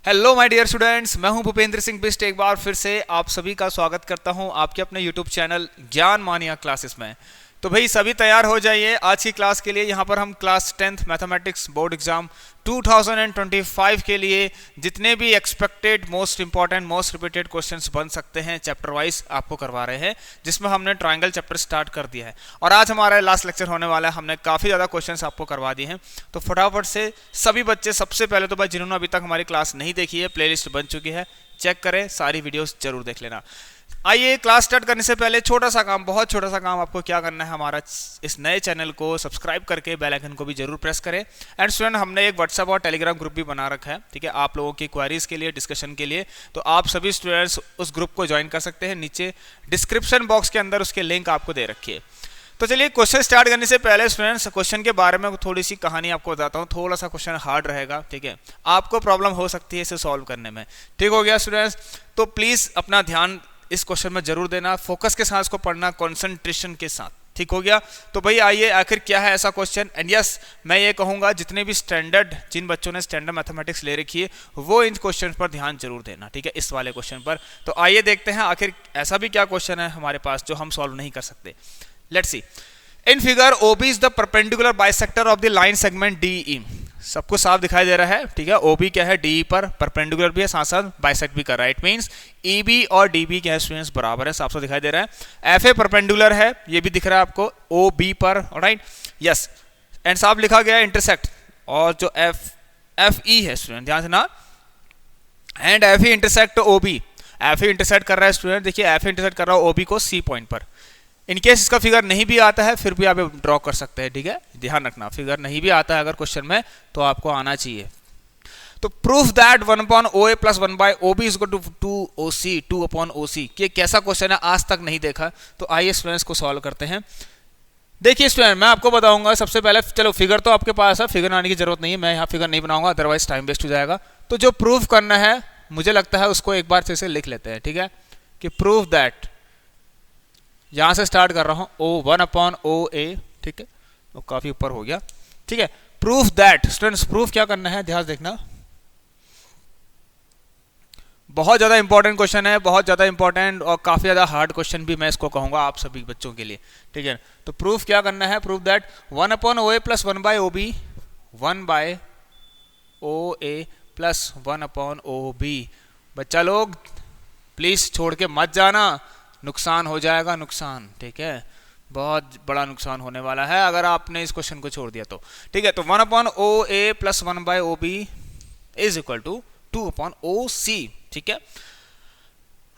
Hello my dear students, मैं हूं भूपेंद्र सिंह बिस्ट। एक बार फिर से आप सभी का स्वागत करता हूं आपके अपने यूट्यूब चैनल ज्ञान मानिया क्लासेस में। तो भाई सभी तैयार हो जाइए आज की क्लास के लिए। यहां पर हम class 10th mathematics board exam 2025 के लिए जितने भी expected most important most repeated questions बन सकते हैं चैप्टर वाइज आपको करवा रहे हैं, जिसमें हमने ट्रायंगल चैप्टर स्टार्ट कर दिया है और आज हमारा लास्ट लेक्चर होने वाला है। हमने काफ़ी ज़्यादा क्वेश्चंस आपको करवा दिए हैं, तो फटाफट से सभी बच्चे, सबसे पहले तो भाई जिन्होंने अभी तक हमारी क्लास नहीं देखी है, प्लेलिस्ट बन चुकी है, चेक करें, सारी वीडियोस जरूर देख लेना। आइए क्लास स्टार्ट करने से पहले छोटा सा काम, बहुत छोटा सा काम, आपको क्या करना है, हमारा इस नए चैनल को सब्सक्राइब करके बेल आइकन को भी जरूर प्रेस करें। एंड स्टूडेंट, हमने एक व्हाट्सएप और टेलीग्राम ग्रुप भी बना रखा है, ठीक है, आप लोगों की क्वेरीज के लिए, डिस्कशन के लिए। तो आप सभी स्टूडेंट्स उस ग्रुप को ज्वाइन कर सकते हैं, नीचे डिस्क्रिप्शन बॉक्स के अंदर उसके लिंक आपको दे रखी है। तो चलिए क्वेश्चन स्टार्ट करने से पहले स्टूडेंट्स क्वेश्चन के बारे में थोड़ी सी कहानी आपको बताता हूँ। थोड़ा सा क्वेश्चन हार्ड रहेगा, ठीक है, आपको प्रॉब्लम हो सकती है इसे सॉल्व करने में। ठीक हो गया स्टूडेंट्स? तो प्लीज अपना ध्यान इस क्वेश्चन में जरूर देना, फोकस के साथ इसको पढ़ना, कंसंट्रेशन के साथ। ठीक हो गया? तो भाई आइए, आखिर क्या है ऐसा क्वेश्चन। एंड यस, मैं ये कहूंगा जितने भी स्टैंडर्ड, जिन बच्चों ने स्टैंडर्ड मैथमेटिक्स ले रखी है, वो इन क्वेश्चन पर ध्यान जरूर देना, ठीक है, इस वाले क्वेश्चन पर। तो आइए देखते हैं आखिर ऐसा भी क्या क्वेश्चन है हमारे पास जो हम सॉल्व नहीं कर सकते। Let's see. In figure OB is the perpendicular bisector of the line segment DE। सबको साफ दिखाई दे रहा है, ठीक है। OB क्या है, DE पर परपेंडिकुलर भी है, साथ साथ बाइसेक्ट भी कर रहा है। इट मींस EB और DB क्या है स्टूडेंट्स, बराबर है, साफ साफ दिखाई दे रहा है। FA परपेंडिकुलर है, ये भी दिख रहा है आपको OB पर, राइट, यस। एंड साफ लिखा गया है इंटरसेक्ट, और जो FE है स्टूडेंट, ध्यान से ना, and FE intersect OB। FE intersect कर रहा है स्टूडेंट, देखिए FE इंटरसेक्ट कर रहा है OB को C पॉइंट पर। इनकेस इसका फिगर नहीं भी आता है फिर भी आप ड्रॉ कर सकते हैं, ठीक है, ध्यान रखना, फिगर नहीं भी आता है अगर क्वेश्चन में तो आपको आना चाहिए। तो proof that 1/OA + 1/OB is equal to 2OC 2/OC। ये कैसा क्वेश्चन है, आज तक नहीं देखा, तो आइए स्टूडेंट्स को सॉल्व करते हैं। देखिए स्टूडेंट, मैं आपको बताऊंगा सबसे पहले, चलो फिगर तो आपके पास है, फिगर आने की जरूरत नहीं है, मैं यहाँ फिगर नहीं बनाऊंगा, अदरवाइज टाइम वेस्ट हो जाएगा। तो जो प्रूफ करना है मुझे लगता है उसको एक बार से लिख लेते हैं, ठीक है, कि प्रूफ दैट, यहां से स्टार्ट कर रहा हूं, O1/OA, ठीक है, वो काफी ऊपर हो गया, ठीक है। प्रूफ दैट, स्टूडेंट्स प्रूफ क्या करना है, ध्यान देखना, बहुत ज्यादा इंपॉर्टेंट क्वेश्चन है, बहुत ज्यादा इंपॉर्टेंट और काफी ज्यादा हार्ड क्वेश्चन भी मैं इसको कहूंगा आप सभी बच्चों के लिए, ठीक है। तो प्रूफ क्या करना है, proof that 1/OA + 1/OB 1/OA + 1/OB। बच्चा लोग प्लीज छोड़ के मत जाना, नुकसान हो जाएगा, नुकसान, ठीक है, बहुत बड़ा नुकसान होने वाला है अगर आपने इस क्वेश्चन को छोड़ दिया तो, ठीक है। तो 1/OA + 1/OB is equal to 2/OC, ठीक है।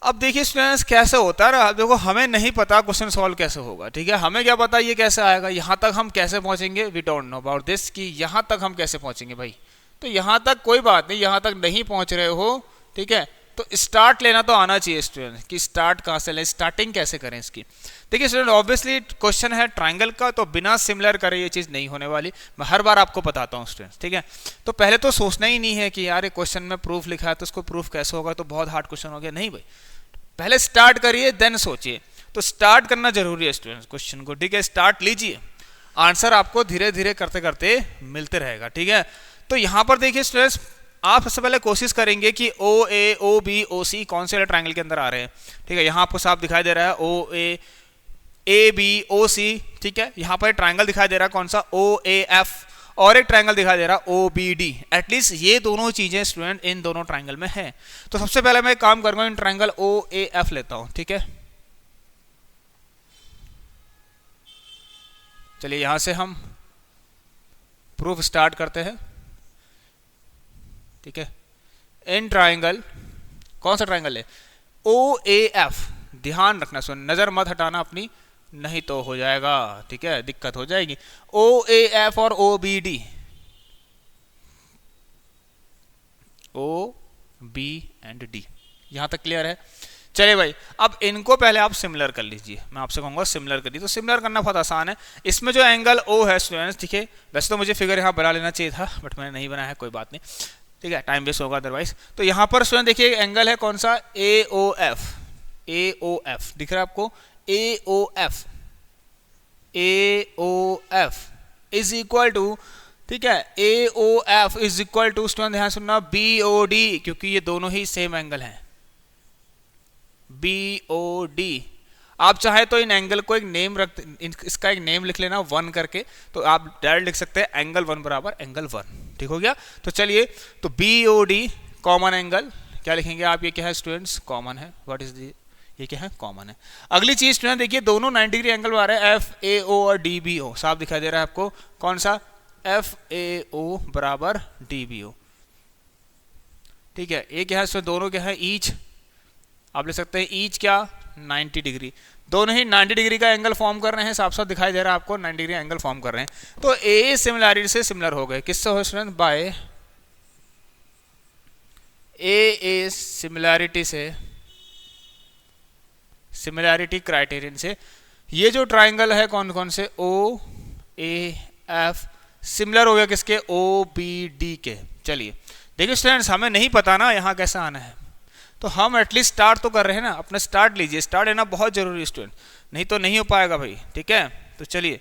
अब देखिए स्टूडेंट्स कैसे होता है, देखो हमें नहीं पता क्वेश्चन सॉल्व कैसे होगा, ठीक है, हमें क्या पता ये कैसे आएगा, यहां तक हम कैसे पहुंचेंगे, we don't know about this, कि यहां तक हम कैसे पहुंचेंगे भाई। तो यहां तक कोई बात नहीं, यहां तक नहीं पहुंच रहे हो, ठीक है, तो स्टार्ट लेना तो आना चाहिए स्टूडेंट, कि स्टार्ट कहां से लें, स्टार्टिंग कैसे करें इसकी। देखिए स्टूडेंट, ऑब्वियसली क्वेश्चन है ट्रायंगल का, तो बिना सिमिलर करे ये चीज नहीं होने वाली, मैं हर बार आपको बताता हूं स्टूडेंट, ठीक है। तो पहले तो सोचना ही नहीं है कि यार ये क्वेश्चन में प्रूफ लिखा है तो इसको प्रूफ कैसे होगा, तो बहुत हार्ड क्वेश्चन हो गया, नहीं भाई, पहले स्टार्ट करिए देन सोचिए। तो स्टार्ट करना जरूरी है स्टूडेंट क्वेश्चन को, ठीक है, स्टार्ट लीजिए, आंसर आपको धीरे धीरे करते करते मिलते रहेगा, ठीक है। तो यहां पर देखिए स्टूडेंट्स, आप सबसे पहले कोशिश करेंगे कि OA OB OC कौन से ट्रायंगल के अंदर आ रहे हैं, ठीक है, यहां आपको साफ दिखाई दे रहा है OA AB OC, ठीक है। यहां पर ट्रायंगल दिखाई दे रहा है कौन सा, OAF, और एक ट्रायंगल दिखाई दे रहा है OBD। एटलीस्ट ये दोनों चीजें स्टूडेंट इन दोनों ट्रायंगल में है। तो सबसे पहले मैं एक काम करूंगा, इन ट्रायंगल OAF लेता हूं, ठीक है। चलिए यहां से हम प्रूफ स्टार्ट करते हैं, ठीक है। इन ट्रायंगल, कौन सा ट्रायंगल है, OAF, ध्यान रखना, सुन, नजर मत हटाना अपनी, नहीं तो हो जाएगा, ठीक है, दिक्कत हो जाएगी। OAF और OBD, OB एंड D, यहां तक क्लियर है। चलिए भाई, अब इनको पहले आप सिमिलर कर लीजिए, मैं आपसे कहूंगा सिमिलर करिए। तो सिमिलर करना बहुत आसान है। इसमें जो एंगल O है स्टूडेंट्स, ठीक है, वैसे तो मुझे फिगर यहां बना लेना चाहिए था बट मैंने नहीं बनाया, कोई बात नहीं, ठीक है, टाइम वेस्ट होगा अदरवाइज। तो यहां पर स्टूडेंट देखिए एंगल है कौन सा, AOF, AOF दिख रहा है आपको, AOF, AOF is equal to, ठीक है, A O F is equal to, student ध्यान सुनना, बी ओ डी, क्योंकि ये दोनों ही सेम एंगल हैं, बी ओ डी। आप चाहे तो इन एंगल को एक नेम रख, इसका एक नेम लिख लेना 1 करके, तो आप डायरेक्ट लिख सकते हैं एंगल 1 बराबर एंगल 1। ठीक हो गया। तो चलिए, तो B O D common angle क्या लिखेंगे आप, ये क्या है स्टूडेंट्स, कॉमन है। व्हाट इज दी, ये क्या है, कॉमन है। अगली चीज स्टूडेंट देखिए, दोनों 90 डिग्री एंगल बना रहे हैं, एफ ए ओ और डी बी ओ, साफ दिखाई दे रहा है आपको, कौन सा, एफ ए ओ बराबर डी बी ओ। ठीक है, ये क्या है, दोनों क्या है, ईच, आप ले सकते हैं ईच क्या, 90 डिग्री, दोनों ही 90 डिग्री का एंगल फॉर्म कर रहे हैं, साफ साफ दिखाई दे रहा है आपको, 90 डिग्री एंगल फॉर्म कर रहे हैं। तो ए सिमिलैरिटी से सिमिलर हो गए, किससे हो स्टूडेंट, बाय ए सिमिलैरिटी से, सिमिलैरिटी क्राइटेरियन से। ये जो ट्राइंगल है कौन कौन से, ओ ए एफ, सिमिलर हो गया किसके, ओ बी डी के। चलिए देखिए स्टूडेंट्स, हमें नहीं पता ना यहाँ कैसे आना है, तो हम एटलीस्ट स्टार्ट तो कर रहे हैं ना, अपना स्टार्ट लीजिए, स्टार्ट लेना बहुत जरूरी है स्टूडेंट, नहीं तो नहीं हो पाएगा भाई। ठीक है, तो चलिए,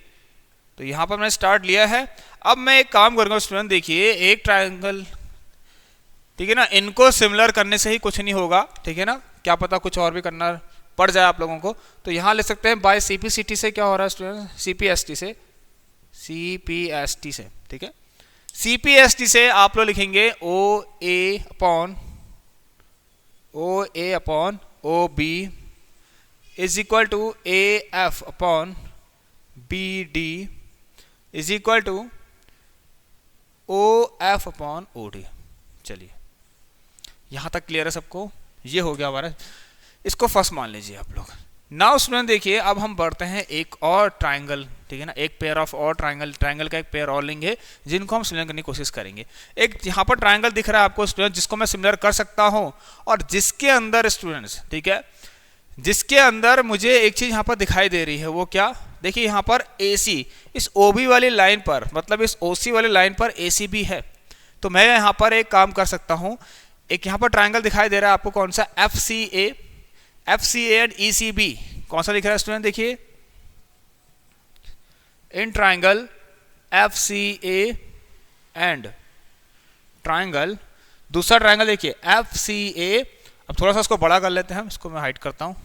तो यहाँ पर मैंने स्टार्ट लिया है। अब मैं एक काम करूँगा स्टूडेंट, देखिए एक ट्राइंगल, ठीक है ना, इनको सिमिलर करने से ही कुछ नहीं होगा, ठीक है ना, क्या पता कुछ और भी करना पड़ जाए आप लोगों को। तो यहाँ ले सकते हैं बाय सीपीसीटी से, क्या हो रहा है स्टूडेंट, सीपीएसटी से, सीपीएसटी से। ठीक है, सीपीएसटी से आप लोग लिखेंगे O A upon O B is equal to A F upon B D is equal to O F upon O D. चलिए यहां तक क्लियर है सबको, ये हो गया हमारा, इसको फर्स्ट मान लीजिए आप लोग। नाउ स्टूडेंट देखिए, अब हम बढ़ते हैं एक और ट्राइंगल, ठीक है ना, एक पेयर ऑफ और ट्राइंगल का एक पेयर और लेंगे जिनको हम सिमिलर करने की कोशिश करेंगे। एक यहाँ पर ट्राइंगल दिख रहा है आपको स्टूडेंट, जिसको मैं सिमिलर कर सकता हूँ, और जिसके अंदर स्टूडेंट्स, ठीक है, जिसके अंदर मुझे एक चीज यहाँ पर दिखाई दे रही है, वो क्या, देखिए यहाँ पर AC इस OB वाली लाइन पर, मतलब इस OC वाली लाइन पर ACB है। तो मैं यहाँ पर एक काम कर सकता हूँ, एक यहाँ पर ट्राइंगल दिखाई दे रहा है आपको, कौन सा, FCA एंड ECB, कौन सा दिख रहा है स्टूडेंट, देखिए in triangle FCA and triangle, दूसरा ट्राइंगल देखिए FCA। अब थोड़ा सा इसको बड़ा कर लेते हैं हम, इसको मैं हाइड करता हूं,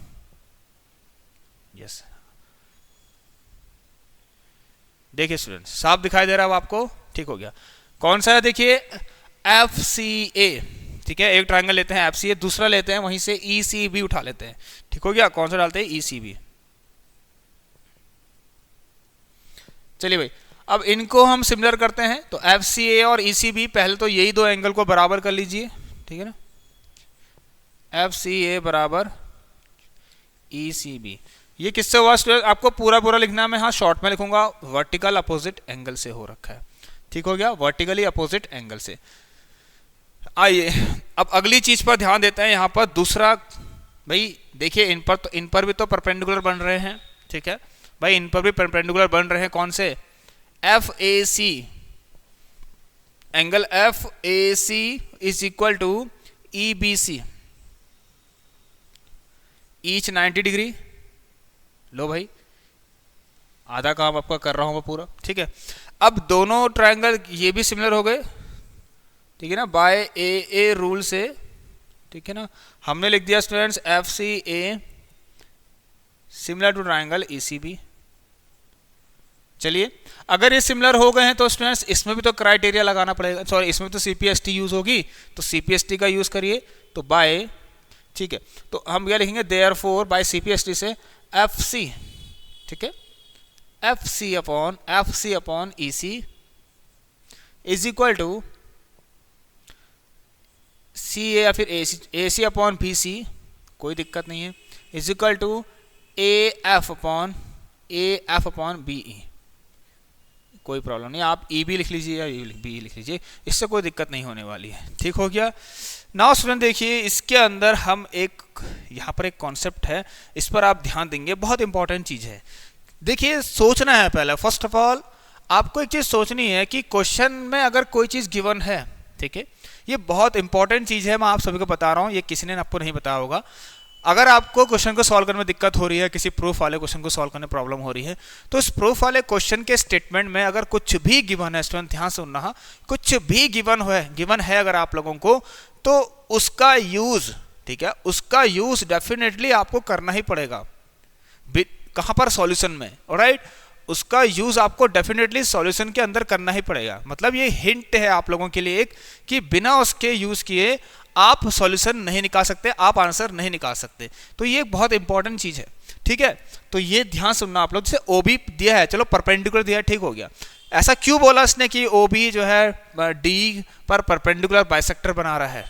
यस, देखिए स्टूडेंट साफ दिखाई दे रहा है आपको, ठीक हो गया। कौन सा है, देखिए FCA, ठीक है, एक ट्राइंगल लेते हैं FCA, दूसरा लेते हैं वहीं से ECB उठा लेते हैं, ठीक हो गया। कौन सा डालते हैं, ECB। चलिए भाई, अब इनको हम सिमिलर करते हैं, तो FCA और ECB, पहले तो यही दो एंगल को बराबर कर लीजिए, ठीक है ना, FCA बराबर ECB। ये किससे हुआ स्टूडेंट, आपको पूरा पूरा लिखना है, मैं हाँ शॉर्ट में लिखूंगा, वर्टिकल अपोजिट एंगल से हो रखा है, ठीक हो गया, वर्टिकली अपोजिट एंगल से। आइए अब अगली चीज पर ध्यान देते हैं। यहाँ पर दूसरा, भाई देखिए इन पर भी तो परपेंडिकुलर बन रहे हैं, ठीक है भाई, इन पर भी परपेंडिकुलर बन रहे हैं, कौन से, FAC, angle FAC is equal to EBC, each 90 degree. लो भाई, आधा काम आपका कर रहा हूं मैं पूरा, ठीक है। अब दोनों ट्रायंगल ये भी सिमिलर हो गए, ठीक है ना, बाय AA रूल से, ठीक है ना, हमने लिख दिया students FCA similar to triangle ECB। चलिए अगर ये सिमिलर हो गए हैं तो स्टूडेंट्स इसमें भी तो क्राइटेरिया लगाना पड़ेगा, सॉरी इसमें तो CPST यूज होगी, तो CPST का यूज करिए, तो बाय, ठीक है, तो हम क्या लिखेंगे, देयरफॉर बाय CPST से FC, ठीक है, FC upon EC is equal to CA या फिर AC अपॉन BC, कोई दिक्कत नहीं है, is equal to AF upon BE, कोई प्रॉब्लम नहीं, आप EB लिख लीजिए या BE लिख लीजिए, इससे कोई दिक्कत नहीं होने वाली है, ठीक हो गया। नाउ स्टूडेंट देखिए, इसके अंदर हम एक, यहाँ पर एक कॉन्सेप्ट है, इस पर आप ध्यान देंगे, बहुत इंपॉर्टेंट चीज है। देखिए सोचना है पहले, फर्स्ट ऑफ ऑल आपको एक चीज सोचनी है कि क्वेश्चन में अगर कोई चीज गिवन है, ठीक है, ये बहुत इंपॉर्टेंट चीज है, मैं आप सभी को बता रहा हूँ, ये किसी ने आपको नहीं बताया होगा। अगर आपको क्वेश्चन को सॉल्व करने में दिक्कत हो रही है, किसी प्रूफ वाले क्वेश्चन को सॉल्व करने में प्रॉब्लम हो रही है, तो इस प्रूफ वाले क्वेश्चन के स्टेटमेंट में अगर कुछ भी गिवन है, स्टूडेंट ध्यान से सुनना, कुछ भी गिवन है अगर आप लोगों को, तो उसका यूज, ठीक है, उसका यूज डेफिनेटली आपको करना ही पड़ेगा। कहां पर? सॉल्यूशन में। ऑलराइट, उसका यूज आपको डेफिनेटली सॉल्यूशन के अंदर करना ही पड़ेगा। मतलब ये हिंट है आप लोगों के लिए एक, कि बिना उसके यूज किए आप सॉल्यूशन नहीं निकाल सकते, आप आंसर नहीं निकाल सकते। तो ये एक बहुत इंपॉर्टेंट चीज है, ठीक है। तो ये ध्यान सुनना आप लोग। जैसे ओबी दिया है, चलो परपेंडिकुलर दिया है, ठीक हो गया। ऐसा क्यों बोला इसने कि ओबी जो है डी पर परपेंडिकुलर बाइसेक्टर बना रहा है?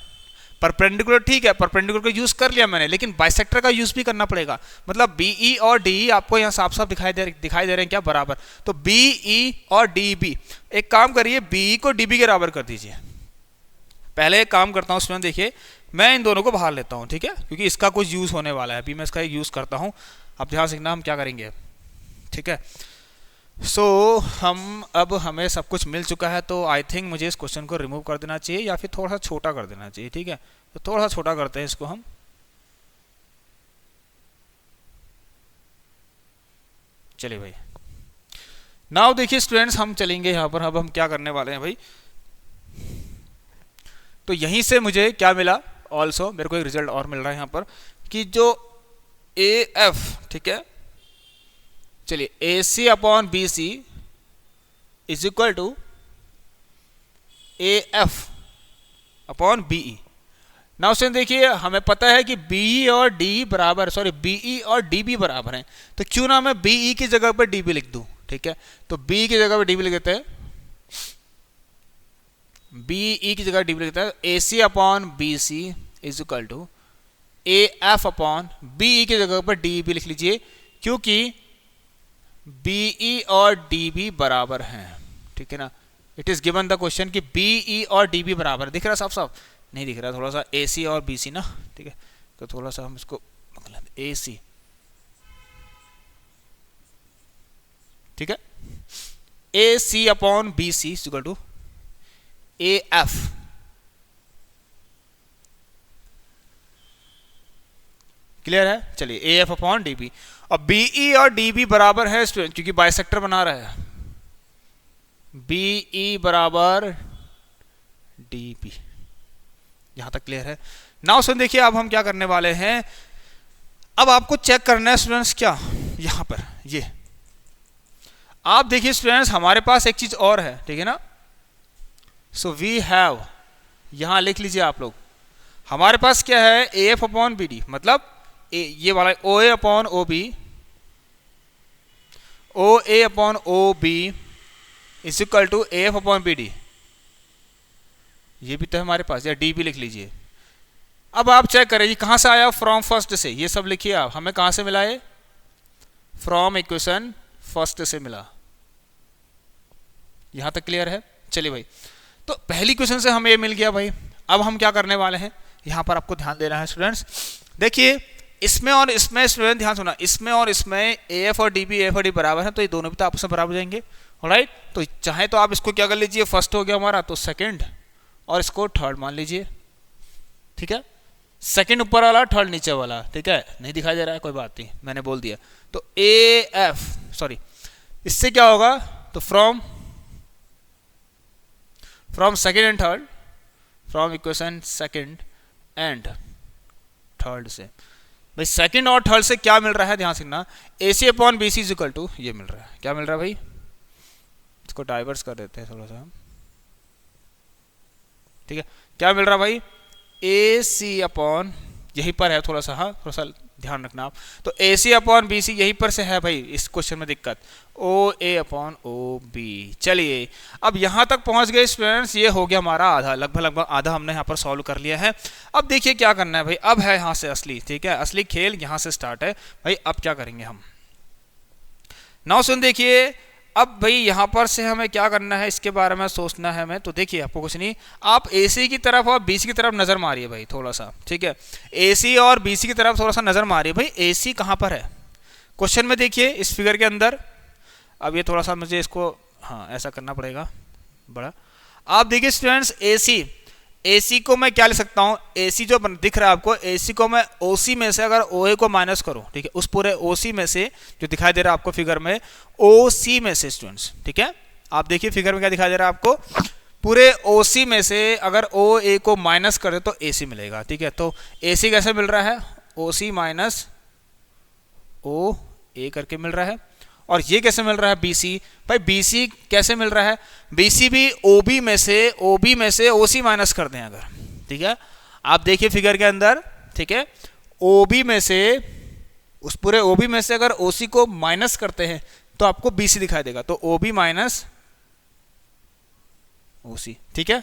परपेंडिकुलर, ठीक है, परपेंडिकुलर का यूज कर लिया मैंने, लेकिन बाइसेक्टर का यूज भी करना पड़ेगा। मतलब बीई और डीई आपको यहाँ साफ साफ दिखाई दे रहे हैं क्या? बराबर। तो बीई और डीबी, एक काम करिए, बीई को डीबी के बराबर कर दीजिए। पहले एक काम करता हूँ, उसमें देखिए मैं इन दोनों को बाहर लेता हूँ, ठीक है, क्योंकि इसका कुछ यूज होने वाला है। अभी मैं इसका यूज करता हूँ, अब ध्यान सीखना हम क्या करेंगे, ठीक है। सो अब हमें सब कुछ मिल चुका है, तो आई थिंक मुझे इस क्वेश्चन को रिमूव कर देना चाहिए या फिर थोड़ा सा छोटा कर देना चाहिए, ठीक है। तो थोड़ा सा छोटा करते हैं इसको हम, चलिए भाई। नाउ देखिए स्टूडेंट्स, हम चलेंगे यहाँ पर, अब हम क्या करने वाले हैं भाई। तो यहीं से मुझे क्या मिला, ऑल्सो मेरे को एक रिजल्ट और मिल रहा है यहाँ पर, कि जो ए एफ, ठीक है, चलिए A C upon B C is equal to A F upon B E. Now से देखिए हमें पता है कि बीई और डी बराबर, सॉरी बीई और डीबी बराबर हैं, तो क्यों ना मैं बीई की जगह पर डीबी लिख दूं, ठीक है। तो बीई की जगह पर डीबी लिख देते हैं, बीई की जगह डीबी लिख देते हैं। A C upon B C is equal to A F upon B E की जगह पर डीबी लिख लीजिए, क्योंकि बीई और डीबी बराबर हैं, ठीक है ना। It is given the question कि बीई और डीबी बराबर, दिख रहा साफ साफ? नहीं दिख रहा, थोड़ा सा ए सी और बी सी ना, ठीक है। तो थोड़ा सा हम इसको ए सी, ठीक है, A C upon B C equal to A F, clear है? चलिए ए एफ अपॉन डीबी। अब बीई और डीबी बराबर है स्टूडेंट, क्योंकि बाइसेक्टर बना रहा है, बीई बराबर डीबी, यहां तक क्लियर है। नाउ सुन देखिए, अब हम क्या करने वाले हैं, अब आपको चेक करना है स्टूडेंट्स, क्या यहां पर ये आप देखिए स्टूडेंट्स, हमारे पास एक चीज और है, ठीक है ना। सो वी हैव, यहां लिख लीजिए आप लोग, हमारे पास क्या है, A F upon B D, मतलब ये वाला O A upon O B, O A upon O B is equal to A F upon B D, ये भी तो हमारे पास, या डी भी लिख लीजिए। अब आप चेक करें, ये कहां से आया, फ्रॉम फर्स्ट से, ये सब लिखिए आप, हमें कहां से मिला है, फ्रॉम इक्वेशन फर्स्ट से मिला, यहां तक क्लियर है। चलिए भाई, तो पहली क्वेश्चन से हमें ये मिल गया भाई। अब हम क्या करने वाले हैं, यहां पर आपको ध्यान देना है स्टूडेंट्स। देखिए इसमें और इसमें, स्टूडेंट ध्यान सुना, इसमें और इसमें ए एफ और डीबी, ए एफ और डी बराबर है, तो ये दोनों भी तो आपस में बराबर हो जाएंगे। ऑलराइट, तो चाहे तो आप इसको क्या कर लीजिए, फर्स्ट हो गया हमारा, तो सेकंड, और इसको थर्ड मान लीजिए, ठीक है। सेकंड ऊपर वाला, थर्ड नीचे वाला, ठीक है। नहीं दिखाई दे रहा है, कोई बात नहीं, मैंने बोल दिया। तो ए एफ, सॉरी, इससे क्या होगा, तो from second and third, from equation second and third से, भाई सेकंड और थर्ड से क्या मिल रहा है, ध्यान सीखना, A C upon B C is equal to, ये मिल रहा है, क्या मिल रहा है भाई, इसको डाइवर्स कर देते हैं थोड़ा सा, ठीक है। क्या मिल रहा है भाई, ए सी अपॉन, यहीं पर है थोड़ा सा, हाँ थोड़ा सा ध्यान रखना आप, तो ए सी अपॉन बी सी यहीं पर से है भाई, इस क्वेश्चन में दिक्कत, ओ ए अपॉन ओ बी। चलिए अब यहां तक पहुंच गए स्टूडेंट्स, ये हो गया हमारा आधा, लगभग आधा हमने यहां पर सॉल्व कर लिया है। अब देखिए क्या करना है भाई, अब है यहां से असली, ठीक है, असली खेल यहां से स्टार्ट है भाई। अब क्या करेंगे हम, नाउ सुन देखिए, अब भाई यहां पर से हमें क्या करना है, इसके बारे में सोचना है हमें। तो देखिए आपको कुछ नहीं, आप एसी की तरफ और बीसी की तरफ नजर मारिए भाई थोड़ा सा, ठीक है। एसी और बीसी की तरफ थोड़ा सा नजर मारिए भाई। एसी कहां पर है क्वेश्चन में, देखिए इस फिगर के अंदर। अब ये थोड़ा सा मुझे इसको, हाँ ऐसा करना पड़ेगा बड़ा। आप देखिए स्टूडेंट्स, एसी AC को मैं क्या ले सकता हूँ, AC जो दिख रहा है आपको, AC को मैं OC में से अगर OA को माइनस करूँ, ठीक है, उस पूरे OC में से जो दिखाई दे रहा है आपको फिगर में, OC में से स्टूडेंट्स, ठीक है, आप देखिए फिगर में क्या दिखाई दे रहा है आपको, पूरे OC में से अगर OA को माइनस कर दे तो AC मिलेगा, ठीक है। तो AC कैसे मिल रहा है, OC माइनस OA करके मिल रहा है। और ये कैसे मिल रहा है, BC, भाई BC कैसे मिल रहा है, BC भी OB में से OC माइनस कर दें अगर, ठीक है, आप देखिए फिगर के अंदर, ठीक है, OB में से, उस पूरे OB में से अगर OC को माइनस करते हैं तो आपको BC दिखाई देगा, तो OB माइनस OC, ठीक है,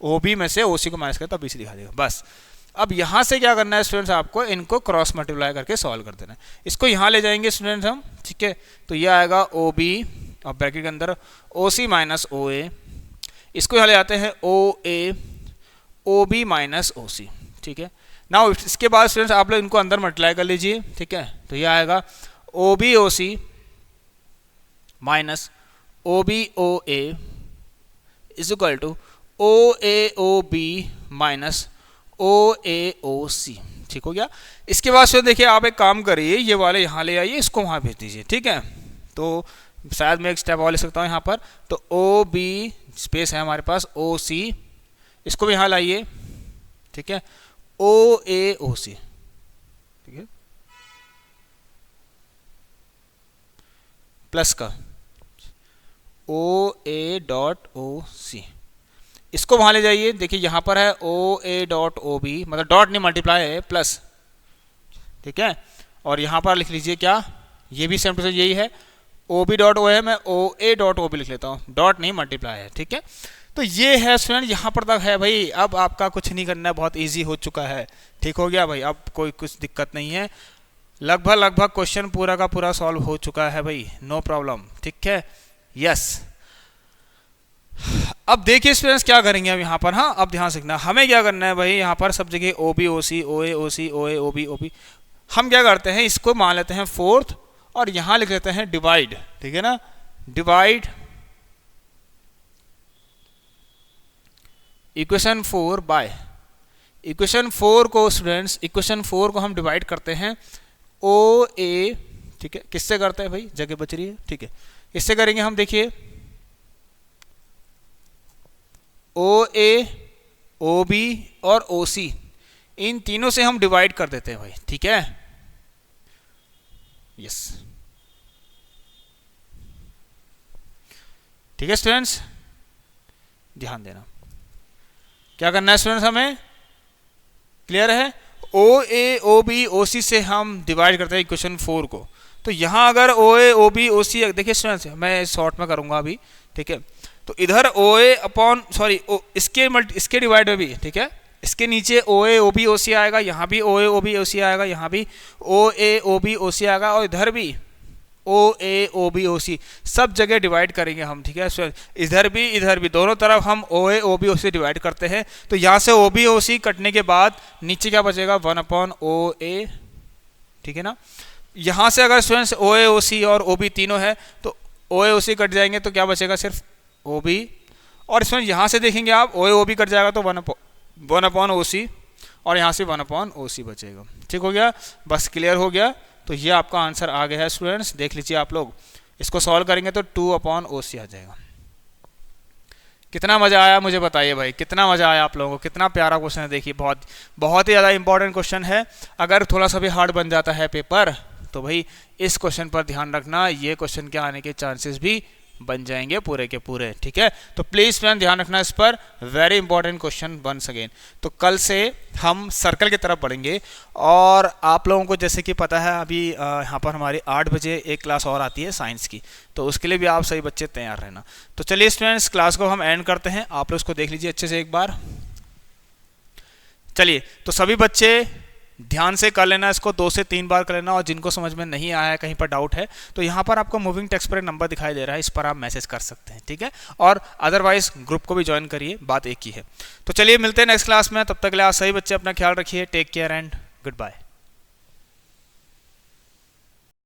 OB में से OC को माइनस करते तो BC दिखाई देगा। बस अब यहां से क्या करना है स्टूडेंट्स, आपको इनको क्रॉस मल्टीप्लाई करके सॉल्व कर देना है। इसको यहां ले जाएंगे स्टूडेंट्स हम, ठीक है, तो ये आएगा OB और ब्रैकेट के अंदर OC माइनस OA, इसको यहां ले जाते हैं OA OB माइनस OC, ठीक है। नाउ इसके बाद स्टूडेंट्स आप लोग इनको अंदर मल्टीप्लाई कर लीजिए, ठीक है, तो ये आएगा OB OC minus OB OA is equal to OA OB minus OA OC, ठीक हो गया। इसके बाद से देखिए आप एक काम करिए, ये वाले यहाँ ले आइए, इसको वहाँ भेज दीजिए, ठीक है। तो शायद मैं एक स्टेप और ले सकता हूँ यहाँ पर, तो OB स्पेस है हमारे पास OC, इसको भी यहाँ लाइए, ठीक है, OA OC, ठीक है, प्लस का OA डॉट OC, इसको वहां ले जाइए, देखिए यहां पर है OA डॉट OB, मतलब डॉट नहीं मल्टीप्लाई है, प्लस, ठीक है, और यहां पर लिख लीजिए क्या, ये भी सेम टू सेम यही है, OB डॉट O है, मैं OA डॉट OB लिख लेता हूं, डॉट नहीं मल्टीप्लाई है, ठीक है। तो ये है स्टूडेंट, यहां पर तक है भाई, अब आपका कुछ नहीं करना है, बहुत ईजी हो चुका है, ठीक हो गया भाई, अब कोई कुछ दिक्कत नहीं है, लगभग क्वेश्चन पूरा का पूरा सॉल्व हो चुका है भाई, नो प्रॉब्लम, ठीक है, यस। अब देखिए स्टूडेंट्स क्या करेंगे अब यहाँ पर, हाँ अब ध्यान से सीखना, हमें क्या करना है भाई, यहाँ पर सब जगह OB OC OA OC OA OB OB, हम क्या करते हैं, इसको मान लेते हैं फोर्थ और यहाँ लिख लेते हैं डिवाइड, ठीक है ना, डिवाइड इक्वेशन 4 बाय, इक्वेशन 4 को स्टूडेंट्स, इक्वेशन 4 को हम डिवाइड करते हैं OA, ठीक है, किससे करते हैं भाई, जगह बच रही है, ठीक है, इससे करेंगे हम, देखिए OA OB और OC, इन तीनों से हम डिवाइड कर देते हैं भाई, ठीक है, यस, ठीक है स्टूडेंट्स, ध्यान देना, क्या करना है स्टूडेंट्स, हमें क्लियर है, OA OB OC से हम डिवाइड करते हैं इक्वेशन 4 को, तो यहां अगर OA OB OC, देखिए स्टूडेंट्स मैं शॉर्ट में करूंगा अभी, ठीक है, तो इधर OA अपॉन सॉरी इसके डिवाइड में भी, ठीक है, इसके नीचे OA OB OC आएगा, यहाँ भी OA OB OC आएगा, यहाँ भी OA OB OC आएगा, और इधर भी OA OB OC, सब जगह डिवाइड करेंगे हम, ठीक है, इधर भी दोनों तरफ हम OA OB OC डिवाइड करते हैं, तो यहाँ से OB OC कटने के बाद नीचे क्या बचेगा, 1 अपॉन OA, ठीक है ना। यहाँ से अगर स्टूडेंट्स OA OC और OB तीनों है तो OA OC कट जाएंगे, तो क्या बचेगा, सिर्फ OB, और इसमें यहाँ से देखेंगे आप OA OB कट जाएगा तो 1 अपॉन OC, और यहाँ से 1 अपॉन OC बचेगा, ठीक हो गया, बस क्लियर हो गया। तो ये आपका आंसर आ गया है स्टूडेंट्स, देख लीजिए आप लोग, इसको सॉल्व करेंगे तो 2 अपॉन OC आ जाएगा। कितना मजा आया मुझे बताइए भाई, कितना मजा आया आप लोगों को, कितना प्यारा क्वेश्चन है, देखिए बहुत ही ज़्यादा इंपॉर्टेंट क्वेश्चन है, अगर थोड़ा सा भी हार्ड बन जाता है पेपर तो भाई इस क्वेश्चन पर ध्यान रखना, ये क्वेश्चन के आने के चांसेस भी बन जाएंगे पूरे के पूरे, ठीक है। तो प्लीज फ्रेंड ध्यान रखना इस पर, very important question once again. तो कल से हम सर्कल की तरफ बढ़ेंगे, और आप लोगों को जैसे कि पता है अभी यहाँ पर हमारी 8 बजे एक क्लास और आती है साइंस की, तो उसके लिए भी आप सभी बच्चे तैयार रहना। तो चलिए स्टूडेंट्स क्लास को हम एंड करते हैं, आप लोग इसको देख लीजिए अच्छे से एक बार। चलिए तो सभी बच्चे ध्यान से कर लेना, इसको 2 से 3 बार कर लेना, और जिनको समझ में नहीं आया है, कहीं पर डाउट है, तो यहाँ पर आपको मूविंग टेक्स्ट पर एक नंबर दिखाई दे रहा है, इस पर आप मैसेज कर सकते हैं, ठीक है। और अदरवाइज ग्रुप को भी ज्वाइन करिए, बात एक ही है। तो चलिए मिलते हैं नेक्स्ट क्लास में, तब तक के लिए आप सभी बच्चे अपना ख्याल रखिए, take care and good bye.